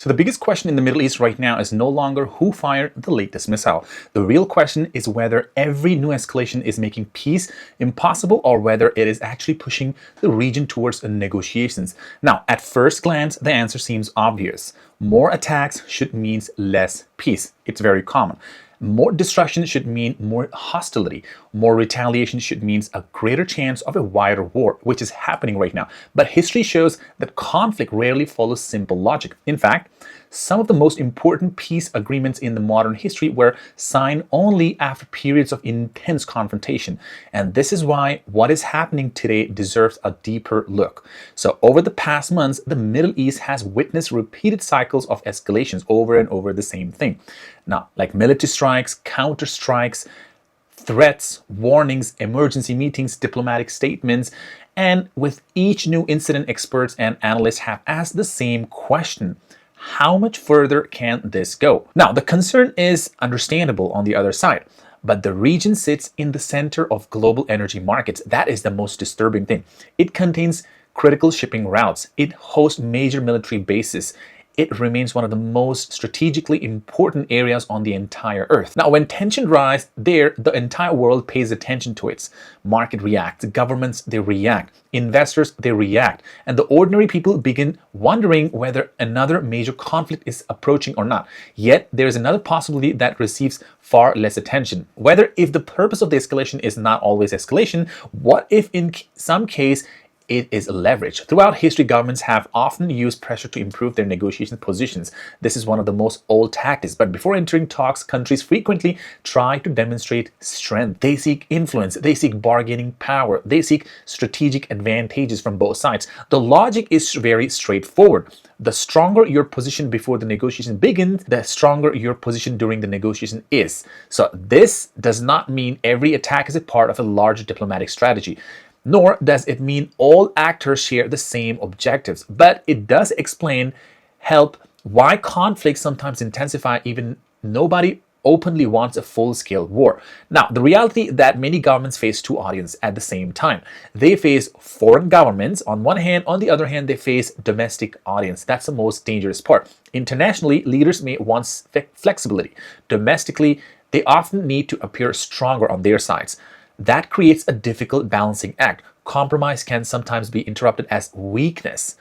So the biggest question in the Middle East right now is no longer who fired the latest missile. The real question is whether every new escalation is making peace impossible or whether it is actually pushing the region towards negotiations. Now, at first glance, the answer seems obvious. More attacks should mean less peace. It's very common. More destruction should mean more hostility. More retaliation should mean a greater chance of a wider war, which is happening right now. But history shows that conflict rarely follows simple logic. In fact, some of the most important peace agreements in the modern history were signed only after periods of intense confrontation. And this is why what is happening today deserves a deeper look. So over the past months, the Middle East has witnessed repeated cycles of escalations over and over the same thing. Now, like military strikes, counter strikes, threats, warnings, emergency meetings, diplomatic statements, and with each new incident, experts and analysts have asked the same question. How much further can this go? Now, the concern is understandable on the other side, but the region sits in the center of global energy markets. That is the most disturbing thing. It contains critical shipping routes. It hosts major military bases. It remains one of the most strategically important areas on the entire earth. Now, when tension rises there, the entire world pays attention to it. Market reacts, governments, they react, investors, they react, and the ordinary people begin wondering whether another major conflict is approaching or not. Yet, there is another possibility that receives far less attention. Whether if the purpose of the escalation is not always escalation, what if in some case it is leverage? Throughout history, governments have often used pressure to improve their negotiation positions. This is one of the most old tactics. But before entering talks, countries frequently try to demonstrate strength. They seek influence. They seek bargaining power. They seek strategic advantages from both sides. The logic is very straightforward. The stronger your position before the negotiation begins, the stronger your position during the negotiation is. So this does not mean every attack is a part of a larger diplomatic strategy. Nor does it mean all actors share the same objectives, but it does help why conflicts sometimes intensify even nobody openly wants a full-scale war. Now, the reality that many governments face two audiences at the same time. They face foreign governments on one hand, on the other hand, they face domestic audience. That's the most dangerous part. Internationally, leaders may want flexibility. Domestically, they often need to appear stronger on their sides. That creates a difficult balancing act. Compromise can sometimes be interpreted as weakness.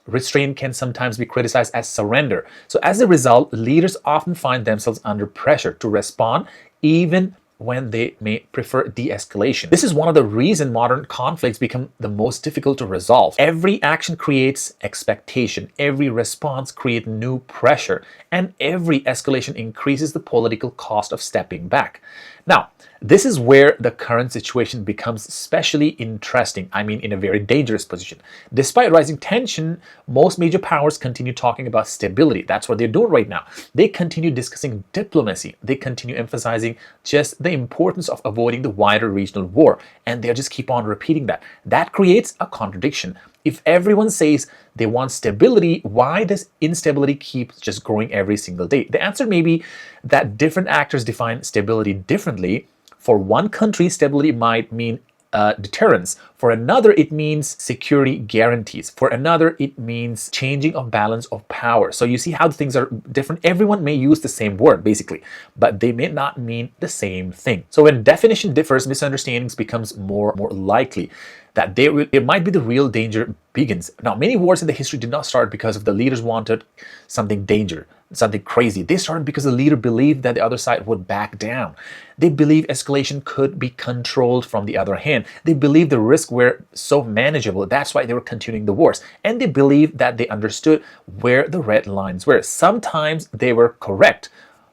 Restraint can sometimes be criticized as surrender. So as a result, leaders often find themselves under pressure to respond even when they may prefer de-escalation. This is one of the reasons modern conflicts become the most difficult to resolve. Every action creates expectation, every response creates new pressure, and every escalation increases the political cost of stepping back. Now, this is where the current situation becomes especially interesting, in a very dangerous position. Despite rising tension, most major powers continue talking about stability. That's what they're doing right now. They continue discussing diplomacy. They continue emphasizing just the importance of avoiding the wider regional war. And they'll just keep on repeating that. That creates a contradiction. If everyone says they want stability, why does instability keep just growing every single day? The answer may be that different actors define stability differently. For one country, stability might mean deterrence. For another, it means security guarantees. For another, it means changing of balance of power. So you see how things are different. Everyone may use the same word, basically, but they may not mean the same thing. So when definition differs, misunderstandings becomes more likely. That it might be the real danger begins. Now, many wars in the history did not start because of the leaders wanted something crazy. They started because the leader believed that the other side would back down. They believed escalation could be controlled from the other hand. They believed the risks were so manageable. That's why they were continuing the wars. And they believed that they understood where the red lines were. Sometimes they were correct,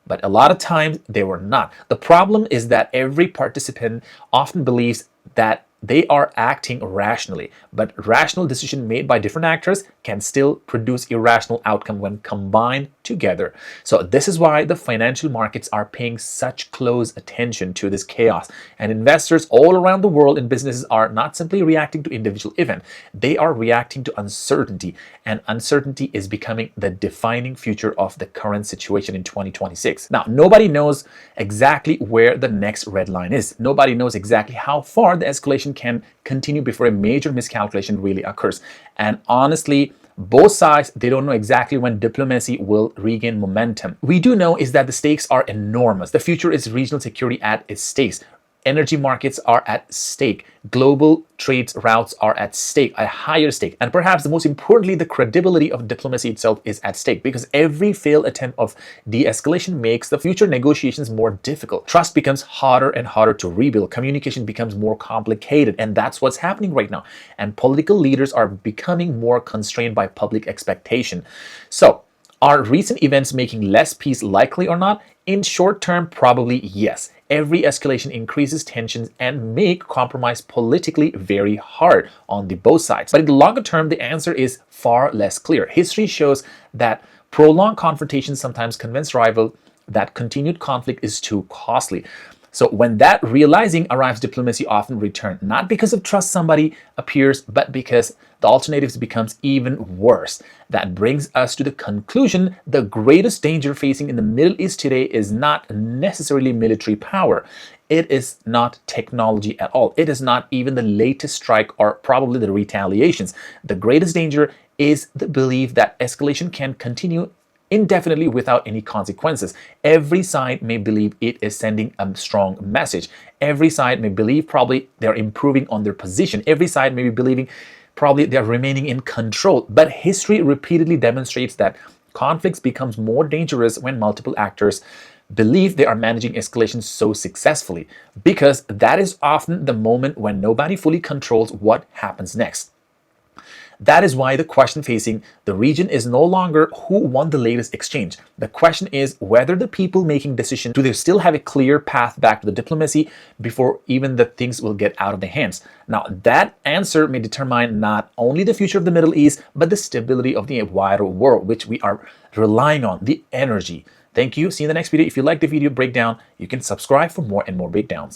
but a lot of times they were not. The problem is that every participant often believes that they are acting rationally, but rational decision made by different actors can still produce irrational outcome when combined together. So this is why the financial markets are paying such close attention to this chaos. And investors all around the world in businesses are not simply reacting to individual event, they are reacting to uncertainty. And uncertainty is becoming the defining future of the current situation in 2026. Now, nobody knows exactly where the next red line is. Nobody knows exactly how far the escalation can continue before a major miscalculation really occurs. And honestly, Both sides, they don't know exactly when diplomacy will regain momentum. We do know is that the stakes are enormous. The future is regional security at its stakes. Energy markets are at stake. Global trade routes are at stake, a higher stake. And perhaps the most importantly, the credibility of diplomacy itself is at stake, because every failed attempt of de-escalation makes the future negotiations more difficult. Trust becomes harder and harder to rebuild. Communication becomes more complicated. And that's what's happening right now. And political leaders are becoming more constrained by public expectation. So, are recent events making less peace likely or not? In short term, probably yes. Every escalation increases tensions and make compromise politically very hard on the both sides. But in the longer term, the answer is far less clear. History shows that prolonged confrontations sometimes convince rivals that continued conflict is too costly. So when that realizing arrives, diplomacy often returns, not because of trust somebody appears, but because the alternatives becomes even worse. That brings us to the conclusion: the greatest danger facing in the Middle East today is not necessarily military power. It is not technology at all. It is not even the latest strike or probably the retaliations. The greatest danger is the belief that escalation can continue indefinitely without any consequences. Every side may believe it is sending a strong message. Every side may believe probably they're improving on their position. Every side may be believing probably they're remaining in control. But history repeatedly demonstrates that conflicts becomes more dangerous when multiple actors believe they are managing escalation so successfully, because that is often the moment when nobody fully controls what happens next. That is why the question facing the region is no longer who won the latest exchange. The question is whether the people making decisions, do they still have a clear path back to the diplomacy before even the things will get out of their hands? Now, that answer may determine not only the future of the Middle East, but the stability of the wider world, which we are relying on, the energy. Thank you. See you in the next video. If you like the video breakdown, you can subscribe for more and more breakdowns.